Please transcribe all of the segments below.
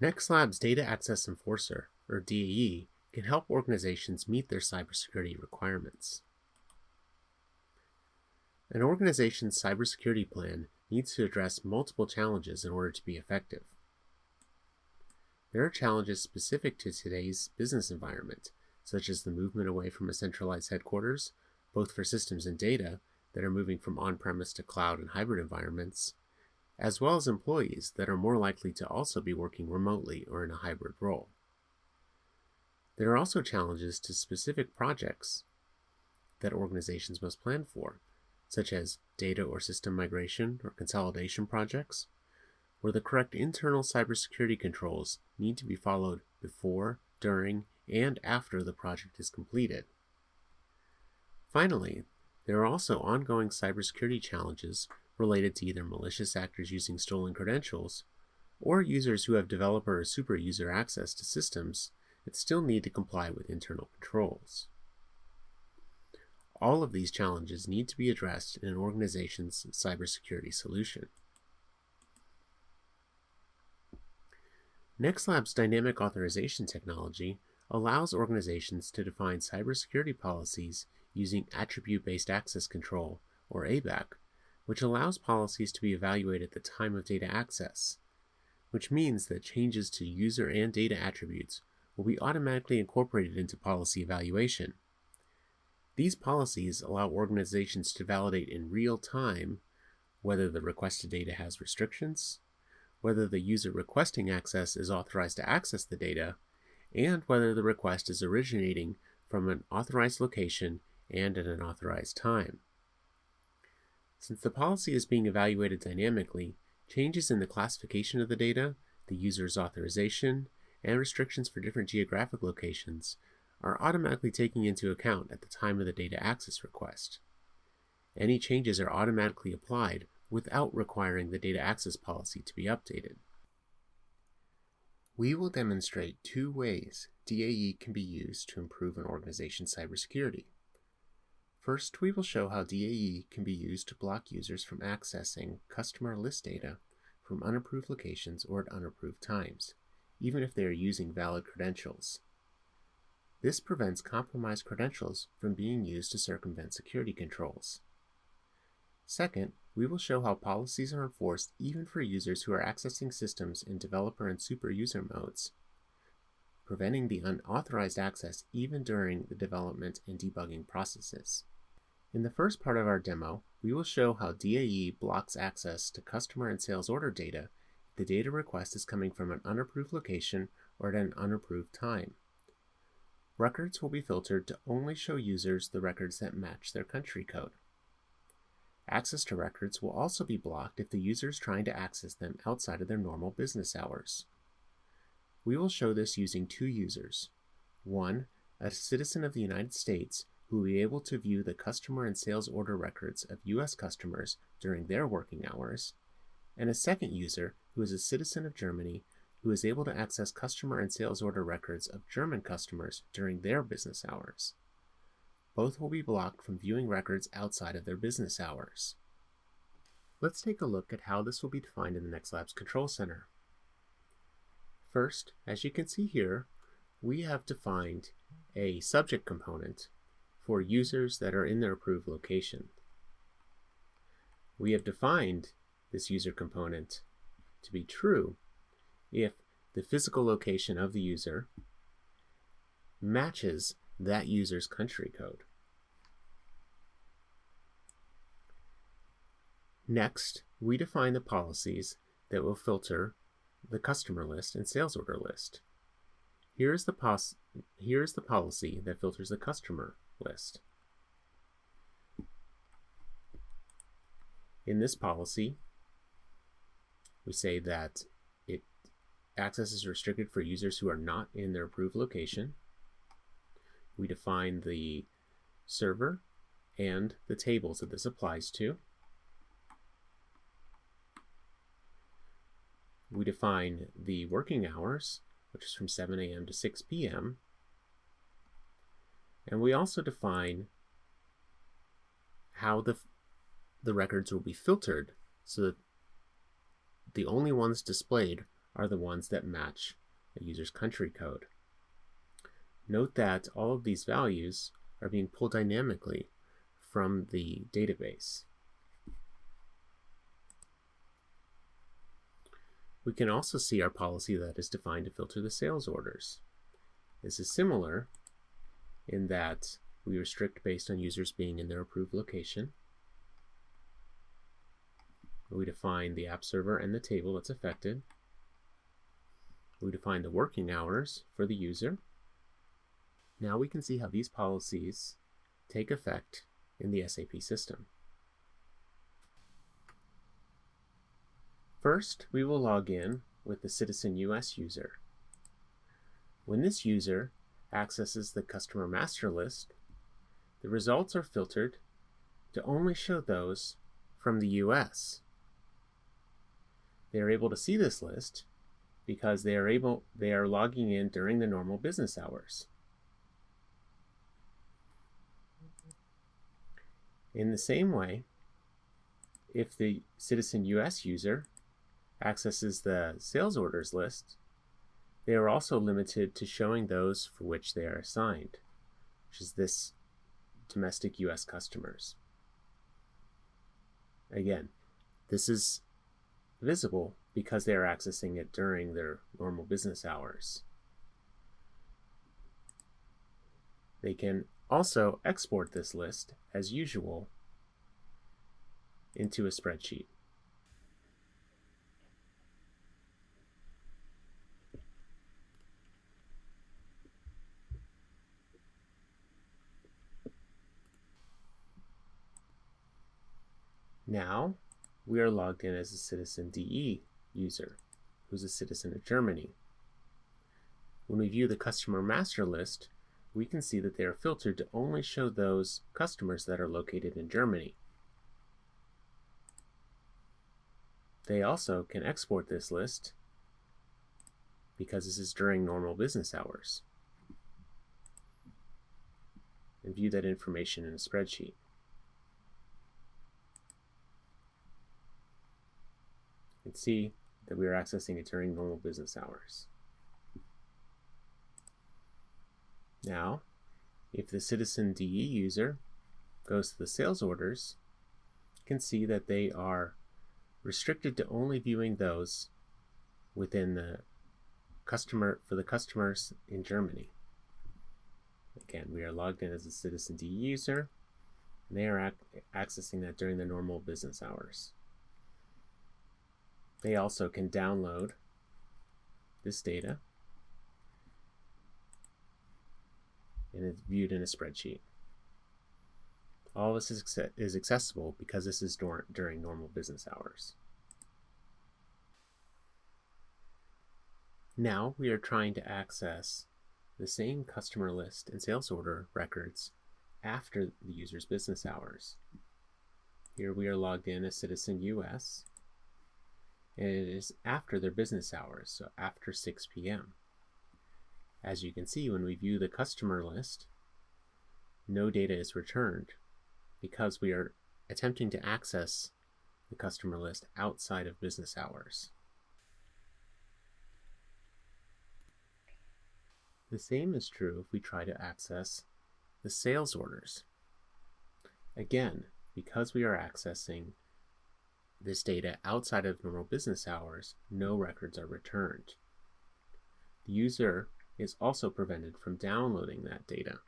NextLabs Data Access Enforcer, or DAE, can help organizations meet their cybersecurity requirements. An organization's cybersecurity plan needs to address multiple challenges in order to be effective. There are challenges specific to today's business environment, such as the movement away from a centralized headquarters, both for systems and data that are moving from on-premise to cloud and hybrid environments, as well as employees that are more likely to also be working remotely or in a hybrid role. There are also challenges to specific projects that organizations must plan for, such as data or system migration or consolidation projects, where the correct internal cybersecurity controls need to be followed before, during, and after the project is completed. Finally, there are also ongoing cybersecurity challenges related to either malicious actors using stolen credentials or users who have developer or super user access to systems that still need to comply with internal controls. All of these challenges need to be addressed in an organization's cybersecurity solution. NextLabs dynamic authorization technology allows organizations to define cybersecurity policies using attribute-based access control, or ABAC, which allows policies to be evaluated at the time of data access, which means that changes to user and data attributes will be automatically incorporated into policy evaluation. These policies allow organizations to validate in real time whether the requested data has restrictions, whether the user requesting access is authorized to access the data, and whether the request is originating from an authorized location and at an authorized time. Since the policy is being evaluated dynamically, changes in the classification of the data, the user's authorization, and restrictions for different geographic locations are automatically taken into account at the time of the data access request. Any changes are automatically applied without requiring the data access policy to be updated. We will demonstrate two ways DAE can be used to improve an organization's cybersecurity. First, we will show how DAE can be used to block users from accessing customer list data from unapproved locations or at unapproved times, even if they are using valid credentials. This prevents compromised credentials from being used to circumvent security controls. Second, we will show how policies are enforced even for users who are accessing systems in developer and super user modes, preventing the unauthorized access even during the development and debugging processes. In the first part of our demo, we will show how DAE blocks access to customer and sales order data if the data request is coming from an unapproved location or at an unapproved time. Records will be filtered to only show users the records that match their country code. Access to records will also be blocked if the user is trying to access them outside of their normal business hours. We will show this using two users. One, a citizen of the United States who will be able to view the customer and sales order records of U.S. customers during their working hours, and a second user who is a citizen of Germany who is able to access customer and sales order records of German customers during their business hours. Both will be blocked from viewing records outside of their business hours. Let's take a look at how this will be defined in the NextLabs Control Center. First, as you can see here, we have defined a subject component for users that are in their approved location. We have defined this user component to be true if the physical location of the user matches that user's country code. Next, we define the policies that will filter the customer list and sales order list. Here is the policy that filters the customer list. In this policy, we say that access is restricted for users who are not in their approved location. We define the server and the tables that this applies to. We define the working hours, which is from 7 a.m. to 6 p.m. And we also define how the records will be filtered so that the only ones displayed are the ones that match a user's country code. Note that all of these values are being pulled dynamically from the database. We can also see our policy that is defined to filter the sales orders. This is similar in that we restrict based on users being in their approved location. We define the app server and the table that's affected. We define the working hours for the user. Now we can see how these policies take effect in the SAP system. First, we will log in with the Citizen US user. When this user accesses the customer master list, the results are filtered to only show those from the US. They are able to see this list because they are logging in during the normal business hours. In the same way, if the Citizen US user accesses the sales orders list, they are also limited to showing those for which they are assigned, which is this domestic US customers. Again, this is visible because they are accessing it during their normal business hours. They can also export this list as usual into a spreadsheet. Now we are logged in as a Citizen DE user who's a citizen of Germany. When we view the customer master list, we can see that they are filtered to only show those customers that are located in Germany. They also can export this list because this is during normal business hours and view that information in a spreadsheet. You can see that we are accessing it during normal business hours. Now, if the Citizen DE user goes to the sales orders, you can see that they are restricted to only viewing those within the for the customers in Germany. Again, we are logged in as a Citizen DE user, and they are accessing that during the normal business hours. They also can download this data, and it's viewed in a spreadsheet. All of this is accessible because this is during normal business hours. Now we are trying to access the same customer list and sales order records after the user's business hours. Here we are logged in as Citizen US, and it is after their business hours, so after 6 p.m. As you can see, when we view the customer list, no data is returned because we are attempting to access the customer list outside of business hours. The same is true if we try to access the sales orders. Again, because we are accessing this data outside of normal business hours, no records are returned. The user is also prevented from downloading that data.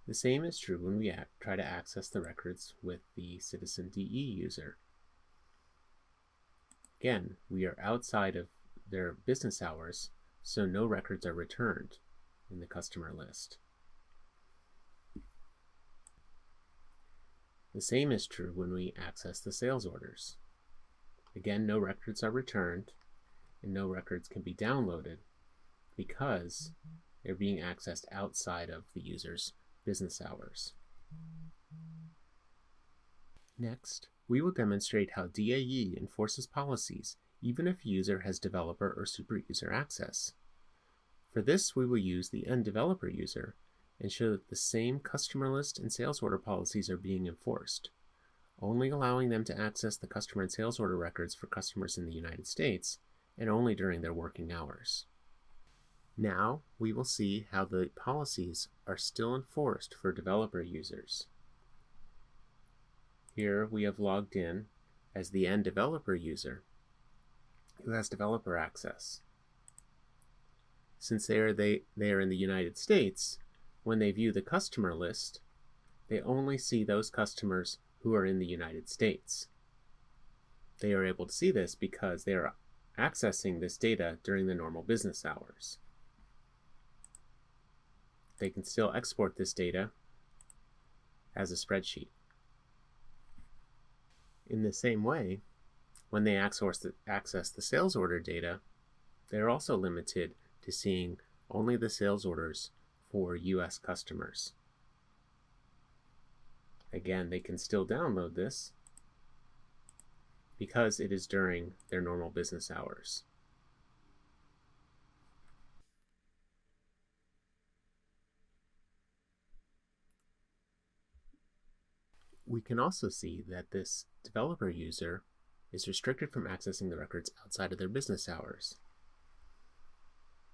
The same is true when we try to access the records with the Citizen DE user. Again, we are outside of their business hours, so no records are returned in the customer list. The same is true when we access the sales orders. Again, no records are returned, and no records can be downloaded because they're being accessed outside of the user's business hours. Next, we will demonstrate how DAE enforces policies even if a user has developer or super user access. For this, we will use the nDeveloper user and show that the same customer list and sales order policies are being enforced. only allowing them to access the customer and sales order records for customers in the United States, and only during their working hours. Now we will see how the policies are still enforced for developer users. Here we have logged in as the end developer user who has developer access. Since they are in the United States, when they view the customer list, they only see those customers who are in the United States. They are able to see this because they are accessing this data during the normal business hours. They can still export this data as a spreadsheet. In the same way, when they access the sales order data, they're also limited to seeing only the sales orders for US customers. Again, they can still download this because it is during their normal business hours. We can also see that this developer user is restricted from accessing the records outside of their business hours.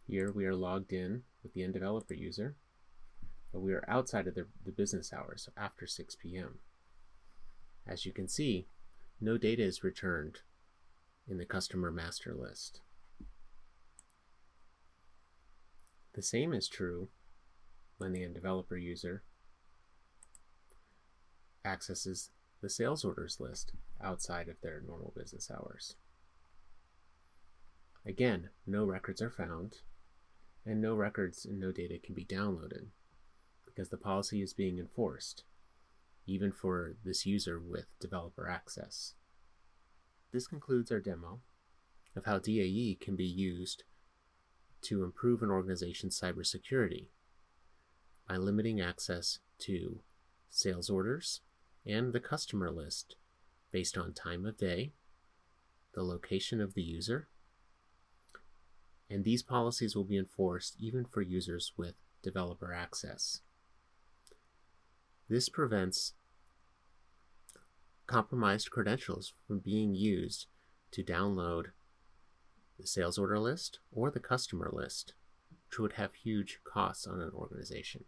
Here we are logged in with the end developer user, but we are outside of the business hours, so after 6 p.m. As you can see, no data is returned in the customer master list. The same is true when the end developer user accesses the sales orders list outside of their normal business hours. Again, no records are found, and no records and no data can be downloaded because the policy is being enforced, even for this user with developer access. This concludes our demo of how DAE can be used to improve an organization's cybersecurity by limiting access to sales orders and the customer list based on time of day, the location of the user, and these policies will be enforced even for users with developer access. This prevents compromised credentials from being used to download the sales order list or the customer list, which would have huge costs on an organization.